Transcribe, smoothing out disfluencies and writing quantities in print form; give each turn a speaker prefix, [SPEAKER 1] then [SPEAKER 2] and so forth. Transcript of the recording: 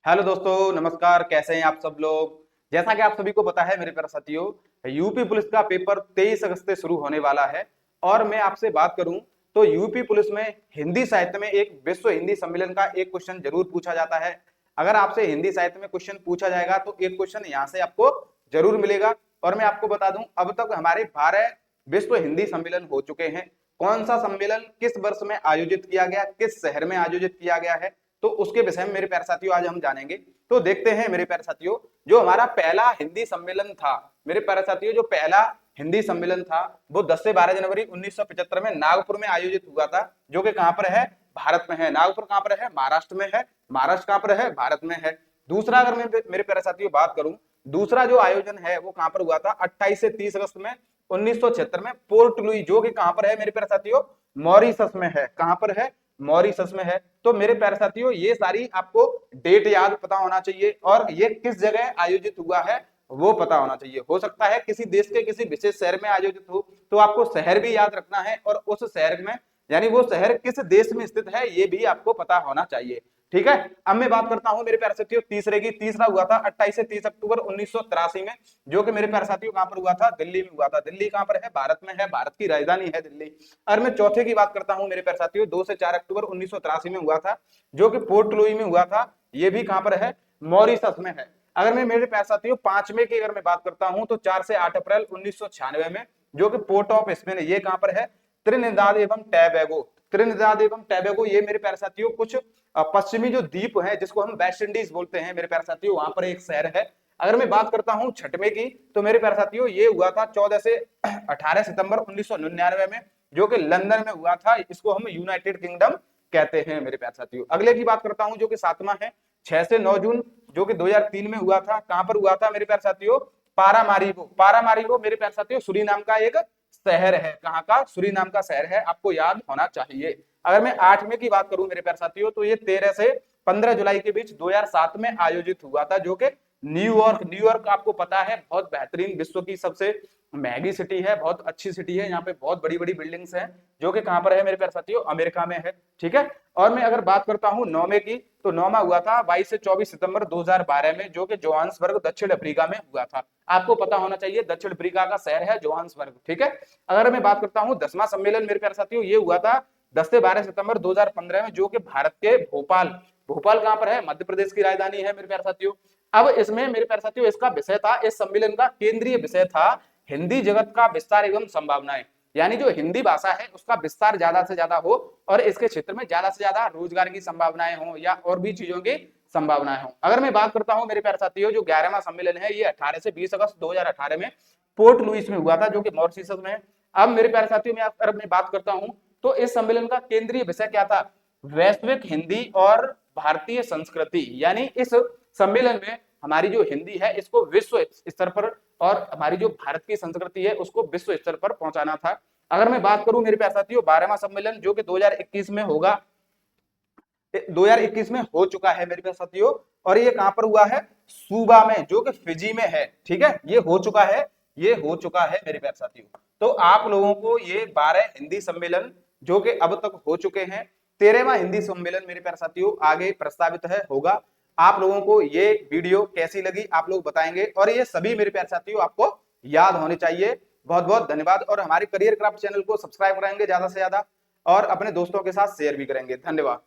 [SPEAKER 1] Hello दोस्तों, नमस्कार। कैसे हैं आप सब लोग। जैसा कि आप सभी को पता है मेरे प्यारे साथियों, यूपी पुलिस का पेपर 23 अगस्त से शुरू होने वाला है। और मैं आपसे बात करूं तो यूपी पुलिस में हिंदी साहित्य में एक विश्व हिंदी सम्मेलन का एक क्वेश्चन जरूर पूछा जाता है। अगर आपसे हिंदी साहित्य में क्वेश्चन पूछा जाएगा तो एक क्वेश्चन यहाँ से आपको जरूर मिलेगा। और मैं आपको बता दूं, अब तक हमारे 12 विश्व हिंदी सम्मेलन हो चुके हैं। कौन सा सम्मेलन किस वर्ष में आयोजित किया गया, किस शहर में आयोजित किया गया है, तो उसके विषय में मेरे प्यारे साथियों आज हम जानेंगे। तो देखते हैं मेरे प्यारे साथियों, जो हमारा पहला हिंदी सम्मेलन था, मेरे प्यारे साथियों जो पहला हिंदी सम्मेलन था वो 10 से 12 जनवरी 1975 में नागपुर में आयोजित हुआ था। जो कि कहां पर है, भारत में है। नागपुर कहां पर है, महाराष्ट्र में है। महाराष्ट्र कहां पर है, भारत में है। दूसरा अगर मैं मेरे प्यारे साथियों बात करूं, दूसरा जो आयोजन है वो कहां पर हुआ था, 28 से 30 अगस्त में 1976 में पोर्ट लुई, जो कि कहां पर है मेरे प्यारे साथियों, मॉरिशस में है। कहां पर है, मॉरिशस में है। तो मेरे प्यारे साथियों ये सारी आपको डेट याद पता होना चाहिए और ये किस जगह आयोजित हुआ है वो पता होना चाहिए। हो सकता है किसी देश के किसी विशेष शहर में आयोजित हो, तो आपको शहर भी याद रखना है और उस शहर में यानी वो शहर किस देश में स्थित है ये भी आपको पता होना चाहिए। ठीक है। अब मैं बात करता हूं मेरे प्यारे साथियों तीसरे की। तीसरा हुआ था 28 से 30 अक्टूबर 1983 में, जो कि मेरे प्यारे साथियों कहां पर हुआ था, दिल्ली में हुआ था। दिल्ली कहां पर है, भारत में है। भारत की राजधानी है दिल्ली। अगर मैं चौथे की बात करता हूं मेरे प्यारे साथियों, 2 से 4 अक्टूबर 1983 में हुआ था, जो कि पोर्ट लुई में हुआ था। ये भी कहां पर है, मॉरिशस में है। अगर मैं मेरे प्यारे साथियों पांचवें की अगर मैं बात करता हूं तो 4 से 8 अप्रैल 1996 में, जो कि पोर्ट ऑफ स्पेन, ये कहां पर है, त्रिनिदाद एवं टैबेगो। त्रिनिदाद एवं टैबेगो ये मेरे प्यारे साथियों कुछ पश्चिमी जो द्वीप है जिसको हम वेस्ट इंडीज बोलते हैं मेरे प्यारे साथियों, वहां पर एक शहर है। अगर मैं बात करता हूं छठवें की तो मेरे प्यारे साथियों ये हुआ था 14 से 18 सितंबर 1999 में, जो कि लंदन में हुआ था। इसको हम यूनाइटेड किंगडम कहते हैं मेरे प्यारे साथियों। अगले की बात करता हूं जो कि सातवां है, 6 से 9 जून, जो कि 2003 में हुआ था। कहां पर हुआ था मेरे प्यारे साथियों, पारामारिबो। पारामारिबो मेरे प्यारे साथियों सूरीनाम का एक शहर है। कहां का, सूरीनाम का शहर है, आपको याद होना चाहिए। अगर मैं आठवें की बात करूं मेरे प्यारे साथियों तो ये 13 से 15 जुलाई के बीच 2007 में आयोजित हुआ था, जो कि न्यूयॉर्क। न्यूयॉर्क आपको पता है बहुत बेहतरीन, विश्व की सबसे महंगी सिटी है, बहुत अच्छी सिटी है। यहाँ पे बहुत बड़ी बड़ी बिल्डिंग्स हैं, जो कि कहां पर है मेरे प्यारे साथियों, अमेरिका में है। ठीक है। और मैं अगर बात करता हूं नौवे की तो नौवा हुआ था 22 से 24 सितंबर 2012 में, जो कि जोहान्सबर्ग दक्षिण अफ्रीका में हुआ था। आपको पता होना चाहिए दक्षिण अफ्रीका का शहर है जोहान्सबर्ग। ठीक है। अगर मैं बात करता हूं 10वां सम्मेलन मेरे प्यारे साथियों, ये हुआ था 10 से 12 सितंबर 2015 में, जो कि भारत के भोपाल, भोपाल कहां पर है, मध्य प्रदेश की राजधानी है मेरे प्यारे साथियों। अब इसमें मेरे प्यारे साथियों इसका विषय था, इस सम्मेलन का केंद्रीय विषय था हिंदी जगत का विस्तार एवं संभावनाएं। यानी जो हिंदी भाषा है उसका विस्तार ज्यादा से ज्यादा हो और इसके क्षेत्र में ज्यादा से ज्यादा रोजगार की संभावनाएं हो या और भी चीजों की संभावनाएं हो। अगर मैं बात करता हूं मेरे प्यारे साथियों, जो 11वां सम्मेलन है ये 18 से 20 अगस्त 2018 में पोर्ट लुइस में हुआ था, जो कि मॉरिशस में है। अब मेरे प्यारे साथियों में अगर मैं बात करता हूं तो इस सम्मेलन का केंद्रीय विषय क्या था, वैश्विक हिंदी और भारतीय संस्कृति। यानी इस सम्मेलन में हमारी जो हिंदी है इसको विश्व स्तर पर और हमारी जो भारत की संस्कृति है उसको विश्व स्तर पर पहुंचाना था। अगर मैं बात करूं मेरे प्यारे साथियों 12वां सम्मेलन जो कि 2021 में होगा, 2021 में हो चुका है मेरे प्यारे साथियों, और ये कहां पर हुआ है, सूबा में, जो कि फिजी में है। ठीक है। ये हो चुका है, ये हो चुका है मेरे प्यारे साथियों। तो आप लोगों को ये 12 हिंदी सम्मेलन जो कि अब तक हो चुके हैं, 13वां हिंदी सम्मेलन मेरे प्यारे साथियों आगे प्रस्तावित है, होगा। आप लोगों को ये वीडियो कैसी लगी आप लोग बताएंगे, और ये सभी मेरे प्यारे साथियों आपको याद होने चाहिए। बहुत बहुत धन्यवाद। और हमारे करियर क्राफ्ट चैनल को सब्सक्राइब कराएंगे ज्यादा से ज्यादा और अपने दोस्तों के साथ शेयर भी करेंगे। धन्यवाद।